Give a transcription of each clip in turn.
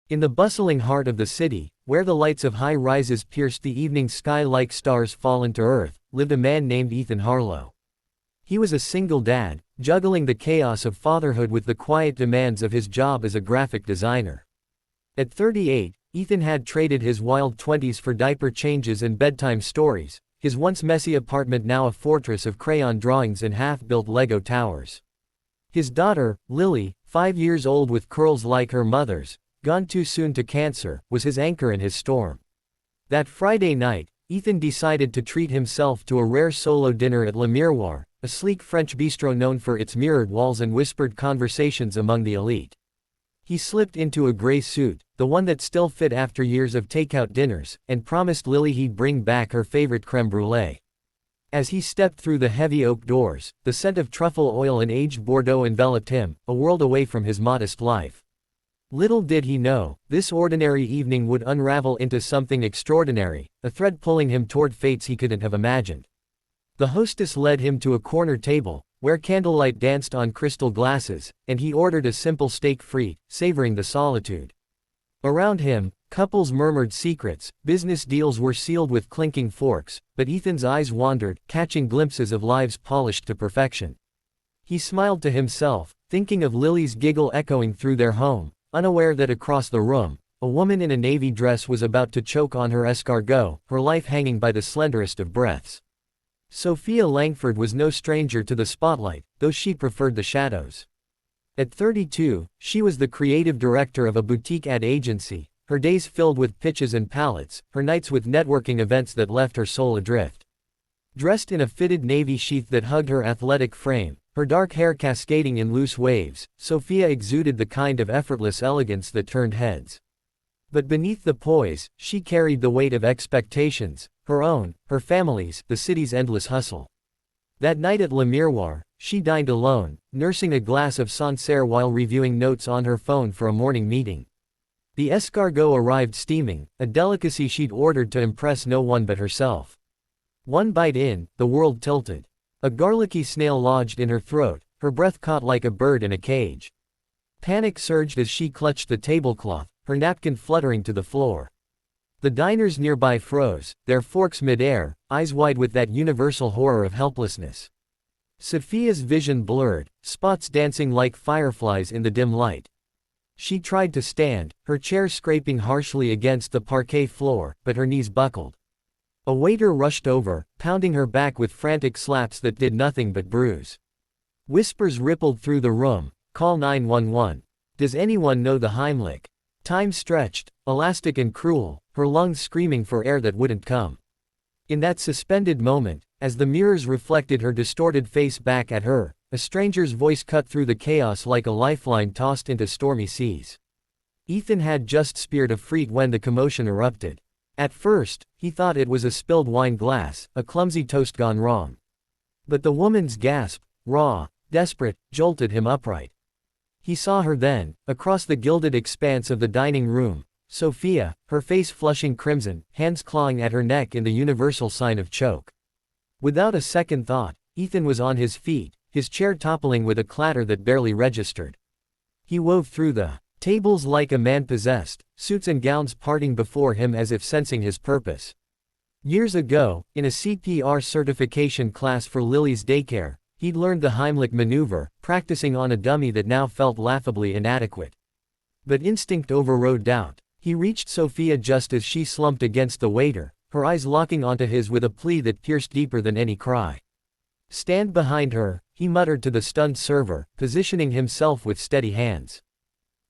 In the bustling heart of the city, where the lights of high rises pierced the evening sky like stars fallen to earth, lived a man named Ethan Harlow. He was a single dad, juggling the chaos of fatherhood with the quiet demands of his job as a graphic designer. At 38, Ethan had traded his wild 20s for diaper changes and bedtime stories, his once messy apartment now a fortress of crayon drawings and half-built Lego towers. His daughter, Lily, 5 years old with curls like her mother's, gone too soon to cancer, was his anchor in his storm. That Friday night, Ethan decided to treat himself to a rare solo dinner at Le Miroir, a sleek French bistro known for its mirrored walls and whispered conversations among the elite. He slipped into a gray suit, the one that still fit after years of takeout dinners, and promised Lily he'd bring back her favorite crème brûlée. As he stepped through the heavy oak doors, the scent of truffle oil and aged Bordeaux enveloped him, a world away from his modest life. Little did he know, this ordinary evening would unravel into something extraordinary, a thread pulling him toward fates he couldn't have imagined. The hostess led him to a corner table, where candlelight danced on crystal glasses, and he ordered a simple steak frite, savoring the solitude. Around him, couples murmured secrets, business deals were sealed with clinking forks, but Ethan's eyes wandered, catching glimpses of lives polished to perfection. He smiled to himself, thinking of Lily's giggle echoing through their home, unaware that across the room, a woman in a navy dress was about to choke on her escargot, her life hanging by the slenderest of breaths. Sophia Langford was no stranger to the spotlight, though she preferred the shadows. At 32, she was the creative director of a boutique ad agency, her days filled with pitches and pallets, her nights with networking events that left her soul adrift. Dressed in a fitted navy sheath that hugged her athletic frame, her dark hair cascading in loose waves, Sophia exuded the kind of effortless elegance that turned heads. But beneath the poise, she carried the weight of expectations, her own, her family's, the city's endless hustle. That night at Le Miroir, she dined alone, nursing a glass of Sancerre while reviewing notes on her phone for a morning meeting. The escargot arrived steaming, a delicacy she'd ordered to impress no one but herself. One bite in, the world tilted. A garlicky snail lodged in her throat, her breath caught like a bird in a cage. Panic surged as she clutched the tablecloth, her napkin fluttering to the floor. The diners nearby froze, their forks mid-air, eyes wide with that universal horror of helplessness. Sophia's vision blurred, spots dancing like fireflies in the dim light. She tried to stand, her chair scraping harshly against the parquet floor, but her knees buckled. A waiter rushed over, pounding her back with frantic slaps that did nothing but bruise. Whispers rippled through the room, "Call 911. Does anyone know the Heimlich?" Time stretched, elastic and cruel, her lungs screaming for air that wouldn't come. In that suspended moment, as the mirrors reflected her distorted face back at her, a stranger's voice cut through the chaos like a lifeline tossed into stormy seas. Ethan had just speared a frite when the commotion erupted. At first, he thought it was a spilled wine glass, a clumsy toast gone wrong. But the woman's gasp, raw, desperate, jolted him upright. He saw her then, across the gilded expanse of the dining room, Sophia, her face flushing crimson, hands clawing at her neck in the universal sign of choke. Without a second thought, Ethan was on his feet, his chair toppling with a clatter that barely registered. He wove through the tables like a man possessed, suits and gowns parting before him as if sensing his purpose. Years ago, in a CPR certification class for Lily's daycare, he'd learned the Heimlich maneuver, practicing on a dummy that now felt laughably inadequate. But instinct overrode doubt. He reached Sophia just as she slumped against the waiter, her eyes locking onto his with a plea that pierced deeper than any cry. "Stand behind her," he muttered to the stunned server, positioning himself with steady hands.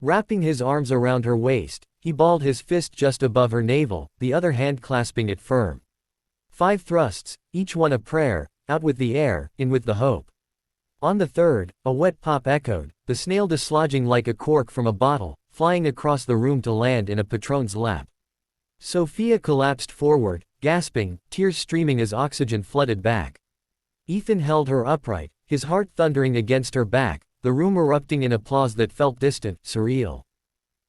Wrapping his arms around her waist, he balled his fist just above her navel, the other hand clasping it firm. 5 thrusts, each one a prayer, out with the air, in with the hope. On the third, a wet pop echoed, the snail dislodging like a cork from a bottle, flying across the room to land in a patron's lap. Sophia collapsed forward, gasping, tears streaming as oxygen flooded back. Ethan held her upright, his heart thundering against her back, the room erupting in applause that felt distant, surreal.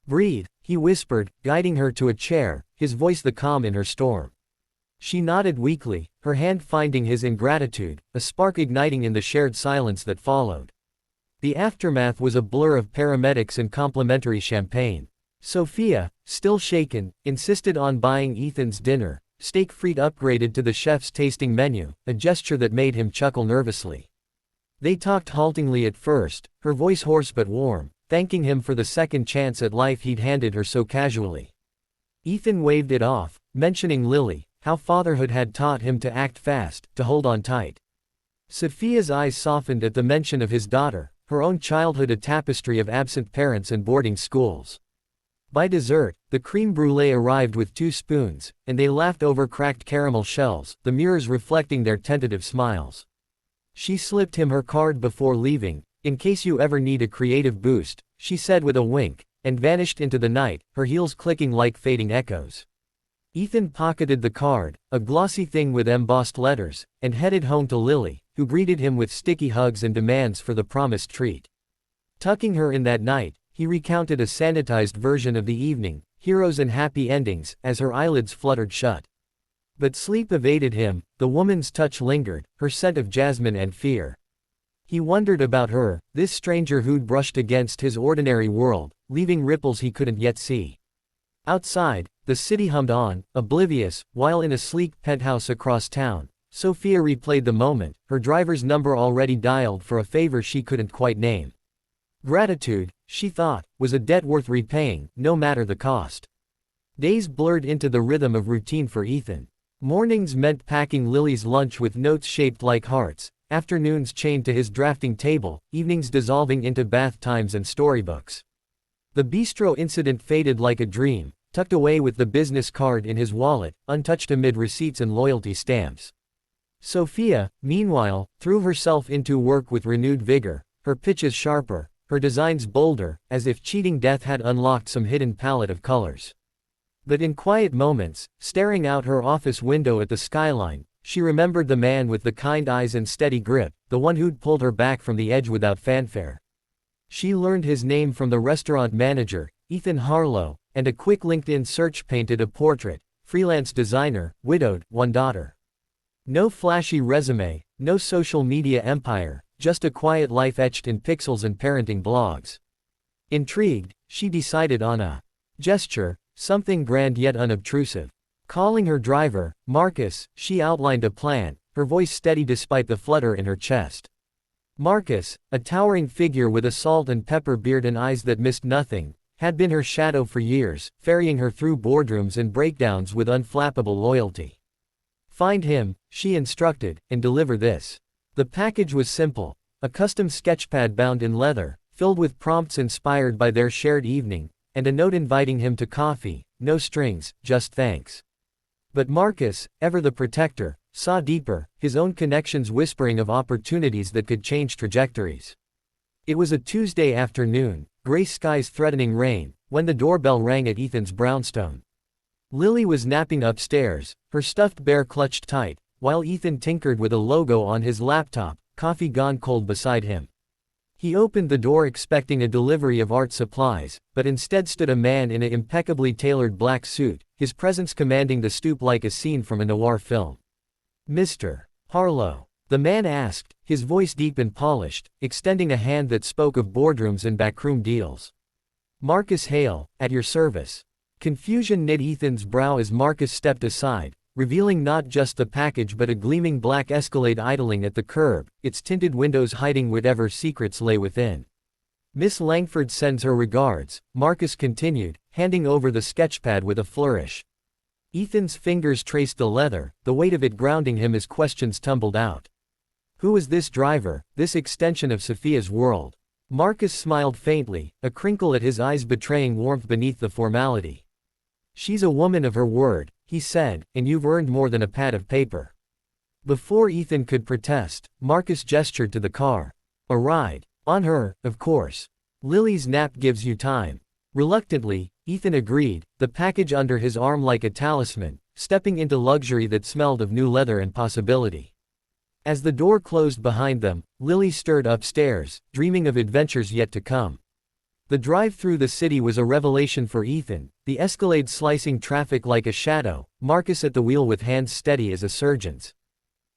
"Breathe," he whispered, guiding her to a chair, his voice the calm in her storm. She nodded weakly, her hand finding his in gratitude, a spark igniting in the shared silence that followed. The aftermath was a blur of paramedics and complimentary champagne. Sophia, still shaken, insisted on buying Ethan's dinner, steak frite upgraded to the chef's tasting menu, a gesture that made him chuckle nervously. They talked haltingly at first, her voice hoarse but warm, thanking him for the second chance at life he'd handed her so casually. Ethan waved it off, mentioning Lily, how fatherhood had taught him to act fast, to hold on tight. Sophia's eyes softened at the mention of his daughter, her own childhood a tapestry of absent parents and boarding schools. By dessert, the crème brûlée arrived with 2 spoons, and they laughed over cracked caramel shells, the mirrors reflecting their tentative smiles. She slipped him her card before leaving. "In case you ever need a creative boost," she said with a wink, and vanished into the night, her heels clicking like fading echoes. Ethan pocketed the card, a glossy thing with embossed letters, and headed home to Lily, who greeted him with sticky hugs and demands for the promised treat. Tucking her in that night, he recounted a sanitized version of the evening, heroes and happy endings, as her eyelids fluttered shut. But sleep evaded him, the woman's touch lingered, her scent of jasmine and fear. He wondered about her, this stranger who'd brushed against his ordinary world, leaving ripples he couldn't yet see. Outside, the city hummed on, oblivious, while in a sleek penthouse across town, Sophia replayed the moment, her driver's number already dialed for a favor she couldn't quite name. Gratitude, she thought, was a debt worth repaying, no matter the cost. Days blurred into the rhythm of routine for Ethan. Mornings meant packing Lily's lunch with notes shaped like hearts, afternoons chained to his drafting table, evenings dissolving into bath times and storybooks. The bistro incident faded like a dream, tucked away with the business card in his wallet, untouched amid receipts and loyalty stamps. Sophia, meanwhile, threw herself into work with renewed vigor, her pitches sharper, her designs bolder, as if cheating death had unlocked some hidden palette of colors. But in quiet moments, staring out her office window at the skyline, she remembered the man with the kind eyes and steady grip, the one who'd pulled her back from the edge without fanfare. She learned his name from the restaurant manager, Ethan Harlow, and a quick LinkedIn search painted a portrait: freelance designer, widowed, 1 daughter. No flashy resume, no social media empire, just a quiet life etched in pixels and parenting blogs. Intrigued, she decided on a gesture, something grand yet unobtrusive. Calling her driver, Marcus, she outlined a plan, her voice steady despite the flutter in her chest. Marcus, a towering figure with a salt and pepper beard and eyes that missed nothing, had been her shadow for years, ferrying her through boardrooms and breakdowns with unflappable loyalty. Find him, she instructed, and deliver this. The package was simple, a custom sketchpad bound in leather, filled with prompts inspired by their shared evening, and a note inviting him to coffee, no strings, just thanks. But Marcus, ever the protector, saw deeper, his own connections whispering of opportunities that could change trajectories. It was a Tuesday afternoon, gray skies threatening rain, when the doorbell rang at Ethan's brownstone. Lily was napping upstairs, her stuffed bear clutched tight, while Ethan tinkered with a logo on his laptop, coffee gone cold beside him. He opened the door expecting a delivery of art supplies, but instead stood a man in an impeccably tailored black suit, his presence commanding the stoop like a scene from a noir film. "Mr. Harlow?" the man asked, his voice deep and polished, extending a hand that spoke of boardrooms and backroom deals. "Marcus Hale, at your service." Confusion knit Ethan's brow as Marcus stepped aside, revealing not just the package but a gleaming black Escalade idling at the curb, its tinted windows hiding whatever secrets lay within. "Miss Langford sends her regards," Marcus continued, handing over the sketchpad with a flourish. Ethan's fingers traced the leather, the weight of it grounding him as questions tumbled out. Who was this driver, this extension of Sophia's world? Marcus smiled faintly, a crinkle at his eyes betraying warmth beneath the formality. "She's a woman of her word," he said, "and you've earned more than a pad of paper." Before Ethan could protest, Marcus gestured to the car. "A ride. On her, of course. Lily's nap gives you time." Reluctantly, Ethan agreed, the package under his arm like a talisman, stepping into luxury that smelled of new leather and possibility. As the door closed behind them, Lily stirred upstairs, dreaming of adventures yet to come. The drive through the city was a revelation for Ethan, the Escalade slicing traffic like a shadow, Marcus at the wheel with hands steady as a surgeon's.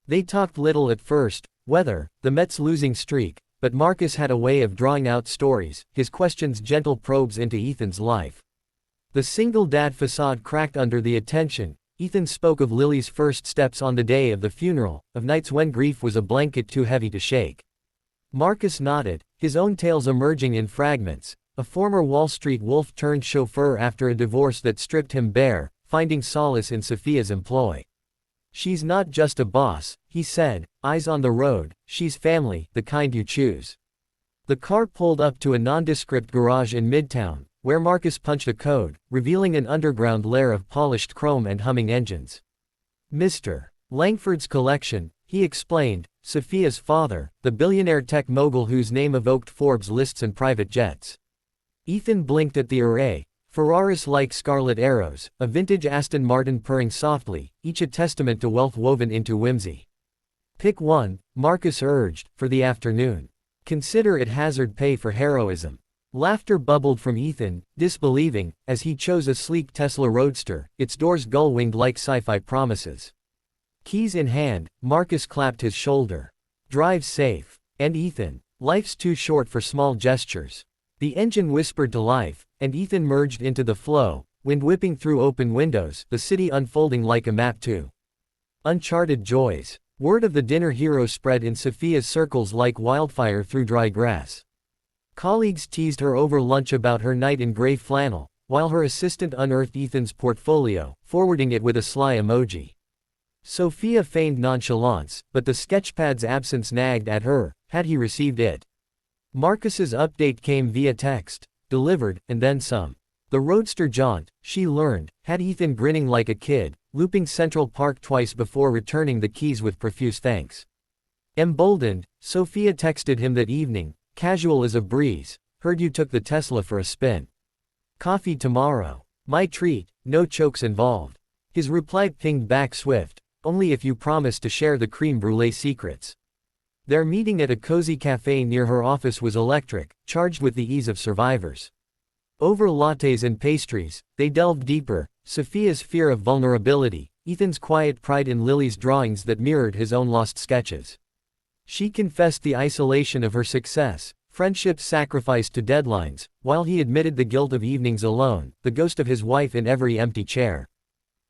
They talked little at first, weather, the Mets' losing streak, but Marcus had a way of drawing out stories, his questions gentle probes into Ethan's life. The single dad facade cracked under the attention. Ethan spoke of Lily's first steps on the day of the funeral, of nights when grief was a blanket too heavy to shake. Marcus nodded, his own tales emerging in fragments. A former Wall Street wolf turned chauffeur after a divorce that stripped him bare, finding solace in Sophia's employ. She's not just a boss, he said, eyes on the road, she's family, the kind you choose. The car pulled up to a nondescript garage in Midtown, where Marcus punched a code, revealing an underground lair of polished chrome and humming engines. Mr. Langford's collection, he explained, Sophia's father, the billionaire tech mogul whose name evoked Forbes lists and private jets. Ethan blinked at the array, Ferraris-like scarlet arrows, a vintage Aston Martin purring softly, each a testament to wealth woven into whimsy. Pick one, Marcus urged, for the afternoon. Consider it hazard pay for heroism. Laughter bubbled from Ethan, disbelieving, as he chose a sleek Tesla Roadster, its doors gull-winged like sci-fi promises. Keys in hand, Marcus clapped his shoulder. Drive safe. And Ethan, life's too short for small gestures. The engine whispered to life, and Ethan merged into the flow, wind whipping through open windows, the city unfolding like a map to uncharted joys. Word of the dinner hero spread in Sophia's circles like wildfire through dry grass. Colleagues teased her over lunch about her night in gray flannel, while her assistant unearthed Ethan's portfolio, forwarding it with a sly emoji. Sophia feigned nonchalance, but the sketchpad's absence nagged at her, had he received it? Marcus's update came via text, delivered, and then some. The roadster jaunt, she learned, had Ethan grinning like a kid, looping Central Park twice before returning the keys with profuse thanks. Emboldened, Sophia texted him that evening, casual as a breeze, heard you took the Tesla for a spin. Coffee tomorrow. My treat, no chokes involved. His reply pinged back swift, only if you promise to share the creme brulee secrets. Their meeting at a cozy cafe near her office was electric, charged with the ease of survivors. Over lattes and pastries, they delved deeper, Sophia's fear of vulnerability, Ethan's quiet pride in Lily's drawings that mirrored his own lost sketches. She confessed the isolation of her success, friendships sacrificed to deadlines, while he admitted the guilt of evenings alone, the ghost of his wife in every empty chair.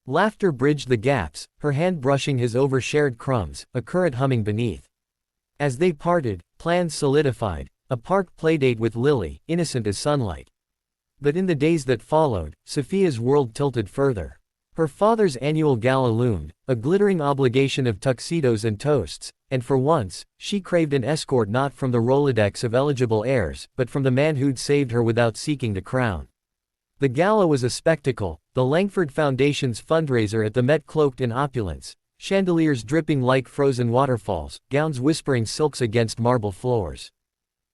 Laughter bridged the gaps, her hand brushing his overshared crumbs, a current humming beneath. As they parted, plans solidified, a park playdate with Lily, innocent as sunlight. But in the days that followed, Sophia's world tilted further. Her father's annual gala loomed, a glittering obligation of tuxedos and toasts, and for once, she craved an escort not from the Rolodex of eligible heirs, but from the man who'd saved her without seeking the crown. The gala was a spectacle, the Langford Foundation's fundraiser at the Met cloaked in opulence, chandeliers dripping like frozen waterfalls, gowns whispering silks against marble floors.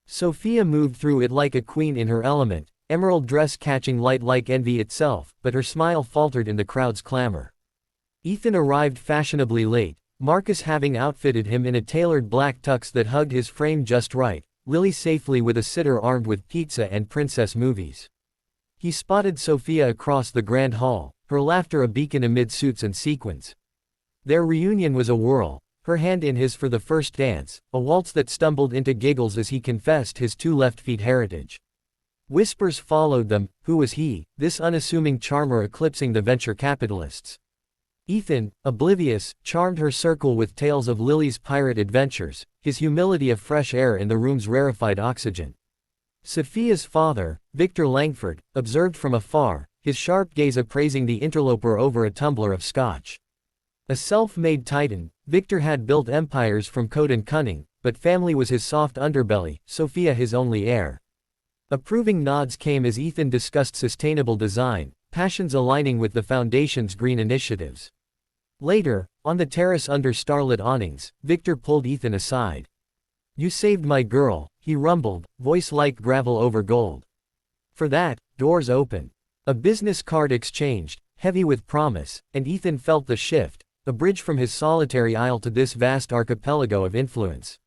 Sophia moved through it like a queen in her element, emerald dress catching light like envy itself, but her smile faltered in the crowd's clamor. Ethan arrived fashionably late, Marcus having outfitted him in a tailored black tux that hugged his frame just right, Lily safely with a sitter armed with pizza and princess movies. He spotted Sophia across the grand hall, her laughter a beacon amid suits and sequins. Their reunion was a whirl, her hand in his for the first dance, a waltz that stumbled into giggles as he confessed his two left feet heritage. Whispers followed them, who was he, this unassuming charmer eclipsing the venture capitalists? Ethan, oblivious, charmed her circle with tales of Lily's pirate adventures, his humility a fresh air in the room's rarefied oxygen. Sophia's father, Victor Langford, observed from afar, his sharp gaze appraising the interloper over a tumbler of scotch. A self-made titan, Victor had built empires from code and cunning, but family was his soft underbelly, Sophia his only heir. Approving nods came as Ethan discussed sustainable design, passions aligning with the Foundation's green initiatives. Later, on the terrace under starlit awnings, Victor pulled Ethan aside. "You saved my girl," he rumbled, voice like gravel over gold. For that, doors open. A business card exchanged, heavy with promise, and Ethan felt the shift, a bridge from his solitary isle to this vast archipelago of influence.